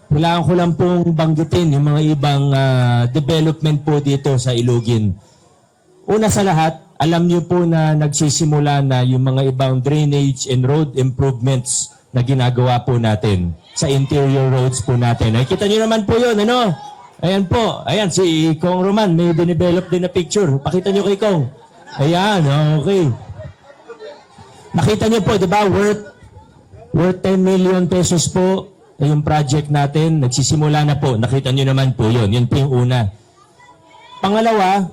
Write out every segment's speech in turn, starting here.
Kailangan ko lang pong banggitin yung mga ibang development po dito sa Ilugin. Una sa lahat, alam niyo po na nagsisimula na yung mga ibang drainage and road improvements na ginagawa po natin sa interior roads po natin. Ay, kita niyo naman po yun, ano? Ayan po. Ayan, si Kong Roman, may dinevelop din na picture. Pakita niyo kay Kong. Ayan, okay. Nakita niyo po, di ba, worth 10 million pesos po yung project natin. Nagsisimula na po. Nakita niyo naman po yun. Yun po yung una. Pangalawa,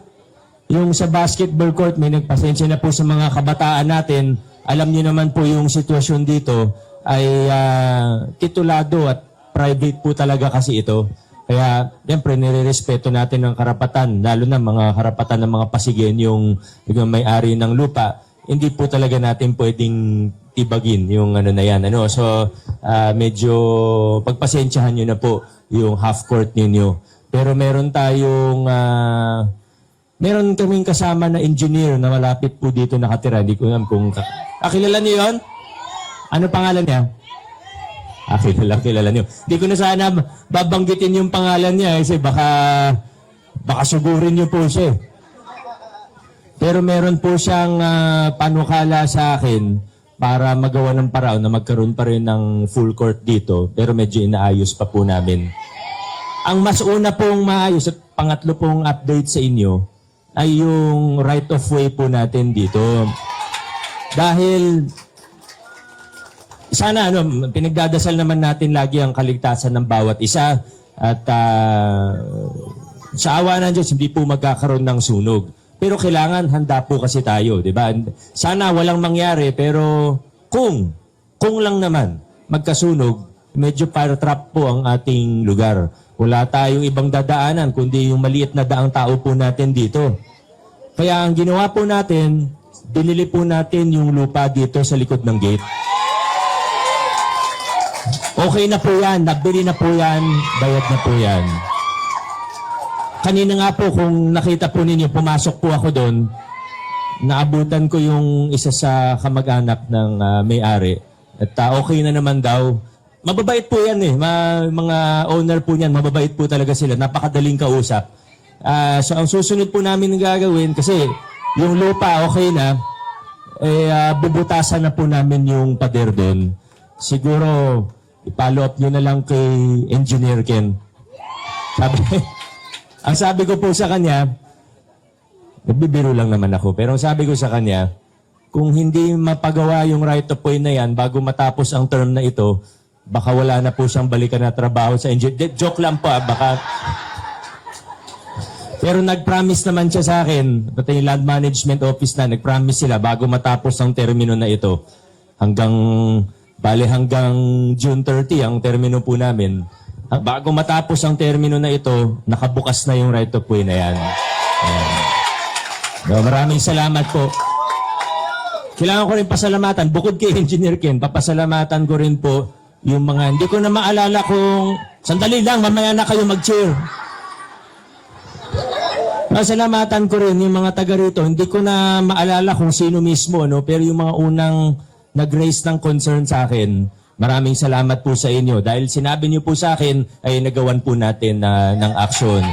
yung sa basketball court, may nagpasensya na po sa mga kabataan natin. Alam niyo naman po yung sitwasyon dito ay titulado at private po talaga kasi ito. Kaya, siyempre, nirerespeto natin ang karapatan, lalo na mga karapatan ng mga pasigin, yung may-ari ng lupa. Hindi po talaga natin pwedeng tibagin yung ano na yan. Ano? So, medyo pagpasensyahan nyo na po yung half court ninyo. Pero meron tayong, meron kaming kasama na engineer na malapit po dito nakatira. Hindi ko alam kung, kilala niyo yun? Ano pangalan niya? Kilala niyo. Hindi ko na sana babanggitin yung pangalan niya kasi baka sugurin niyo po siya. Pero meron po siyang panukala sa akin para magawa ng paraan na magkaroon pa rin ng full court dito. Pero medyo inaayos pa po namin. Ang mas una pong maayos at pangatlo pong update sa inyo ay yung right of way po natin dito. Dahil sana pinagdadasal naman natin lagi ang kaligtasan ng bawat isa at sa awa ng Diyos hindi po magkakaroon ng sunog. Pero kailangan handa po kasi tayo, di ba? Sana walang mangyari pero kung lang naman magkasunog, medyo fire trap po ang ating lugar. Wala tayong ibang dadaanan kundi yung maliit na daang tao po natin dito. Kaya ang ginawa po natin, binili po natin yung lupa dito sa likod ng gate. Okay na po yan, nabili na po yan, bayad na po yan. Kanina nga po kung nakita po ninyo, pumasok po ako doon, naabutan ko yung isa sa kamag-anak ng may-ari. At okay na naman daw. Mababait po yan mga owner po niyan, mababait po talaga sila, napakadaling kausap. So ang susunod po namin gagawin, kasi yung lupa okay na, bubutasan na po namin yung pader doon. Siguro, i-follow up nyo na lang kay Engineer Ken. Ang sabi ko po sa kanya, nagbibiro lang naman ako, pero ang sabi ko sa kanya, kung hindi mapagawa yung right of way na yan bago matapos ang term na ito, baka wala na po siyang balikan na trabaho sa engineer. Joke lang po, baka. Pero nag-promise naman siya sa akin, pati yung land management office na, nag-promise sila bago matapos ang termino na ito, hanggang June 30 ang termino po namin. Bago matapos ang termino na ito, nakabukas na yung right of way na yan. Maraming salamat po. Kailangan ko rin pasalamatan, bukod kay Engineer Ken, papasalamatan ko rin po yung mga, hindi ko na maalala kung, sandali lang, mamaya na kayo mag-cheer. Pasalamatan ko rin yung mga taga rito, hindi ko na maalala kung sino mismo, pero yung mga unang nag-raise ng concern sa akin, maraming salamat po sa inyo. Dahil sinabi niyo po sa akin, ay nagawan po natin ng aksyon.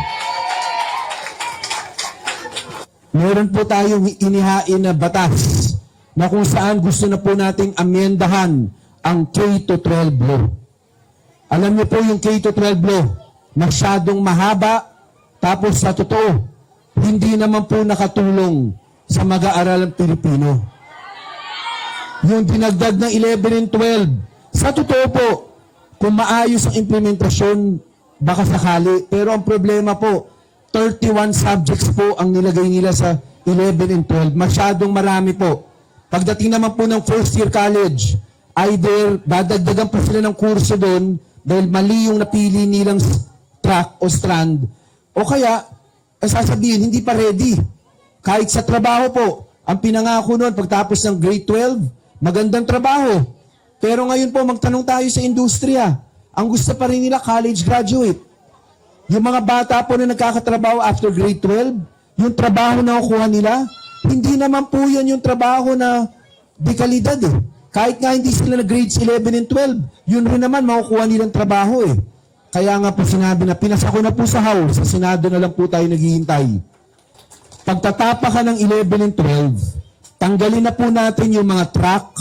Meron po tayong inihain na batas na kung saan gusto na po nating amyendahan ang K-12 law. Alam niyo po yung K-12 law, masyadong mahaba, tapos sa totoo, hindi naman po nakatulong sa mag-aaralang Pilipino. Yung dinagdag ng 11 and 12, sa totoo po, kung maayos ang implementasyon, baka sakali. Pero ang problema po, 31 subjects po ang nilagay nila sa 11 and 12. Masyadong marami po. Pagdating naman po ng first year college, either dadagdagan pa sila ng kurso doon dahil mali yung napili nilang track o strand, o kaya, sasabihin, hindi pa ready. Kahit sa trabaho po, ang pinangako noon, pagtapos ng grade 12, magandang trabaho. Pero ngayon po, magtanong tayo sa industriya. Ang gusto pa rin nila, college graduate. Yung mga bata po na nagkakatrabaho after grade 12, yung trabaho na kukuha nila, hindi naman po yan yung trabaho na di kalidad Kahit nga hindi sila na grades 11 and 12, yun rin naman makukuha nilang trabaho Kaya nga po sinabi na pinasa ko na po sa House, sa Senado na lang po tayo naghihintay. Pagtatapa ka ng 11 and 12, tanggalin na po natin yung mga track,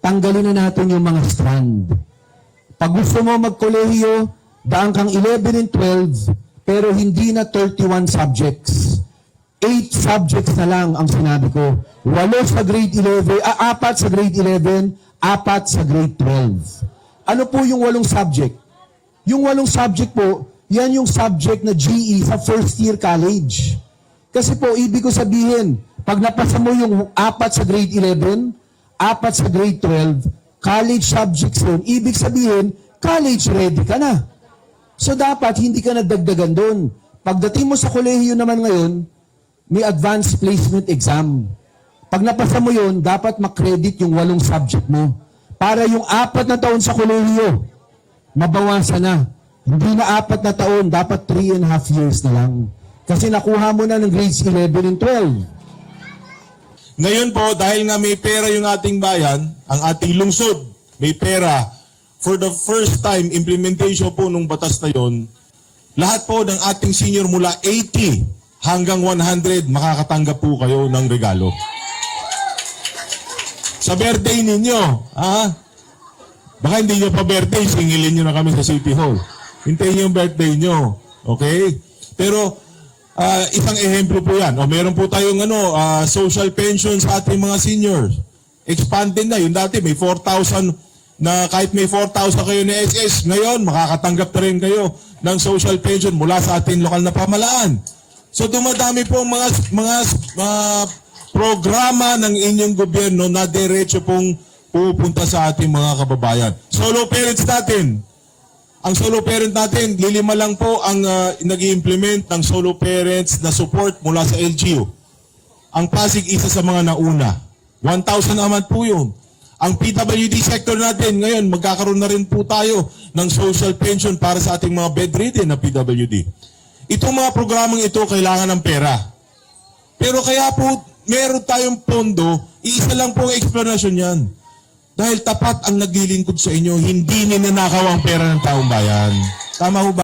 tanggalin na natin yung mga strand. Pag gusto mo magkolehiyo, daan kang 11 and 12, pero hindi na 31 subjects. 8 subjects na lang ang sinabi ko. 8 sa grade 11, 4 sa grade 11, 4 sa grade 12. Ano po yung 8 subject? Yung 8 subject po, yan yung subject na GE sa first year college. Kasi po, ibig ko sabihin, pag napasa mo yung 4 sa grade 11, 4 sa grade 12, college subjects yun, ibig sabihin, college ready ka na. So dapat hindi ka nadagdagan doon. Pagdating mo sa kolehiyo naman ngayon, may advanced placement exam. Pag napasa mo yun, dapat makredit yung 8 subject mo. Para yung 4 na taon sa kolehiyo, mabawasan na. Hindi na 4 na taon, dapat 3.5 years na lang. Kasi nakuha mo na ng grades 11 and 12. Ngayon po, dahil nga may pera yung ating bayan, ang ating lungsod, may pera, for the first time, implementation po nung batas na yon, lahat po ng ating senior mula 80 hanggang 100, makakatanggap po kayo ng regalo. Sa birthday ninyo, baka hindi nyo pa birthday, singilin nyo na kami sa City Hall. Hintayin yung birthday nyo. Okay? Pero, isang ehemplo po yan. O meron po tayong social pension sa ating mga seniors. Expanded na. Yung dati may 4,000 na kahit may 4,000 kayo na SS, ngayon makakatanggap na rin kayo ng social pension mula sa ating lokal na pamalaan. So dumadami po mga programa ng inyong gobyerno na diretso pong pupunta sa ating mga kababayan. Solo parents natin. Ang solo parent natin, 5 lang po ang nag-i-implement ng solo parents na support mula sa LGU. Ang Pasig, isa sa mga nauna. 1,000 naman po yun. Ang PWD sector natin, ngayon, magkakaroon na rin po tayo ng social pension para sa ating mga bedridden na PWD. Itong mga programang ito, kailangan ng pera. Pero kaya po, meron tayong pondo, iisa lang po ang explanation yan. Dahil tapat ang naglilingkod sa inyo, hindi ninanakaw ang pera ng taong bayan. Tama ho ba?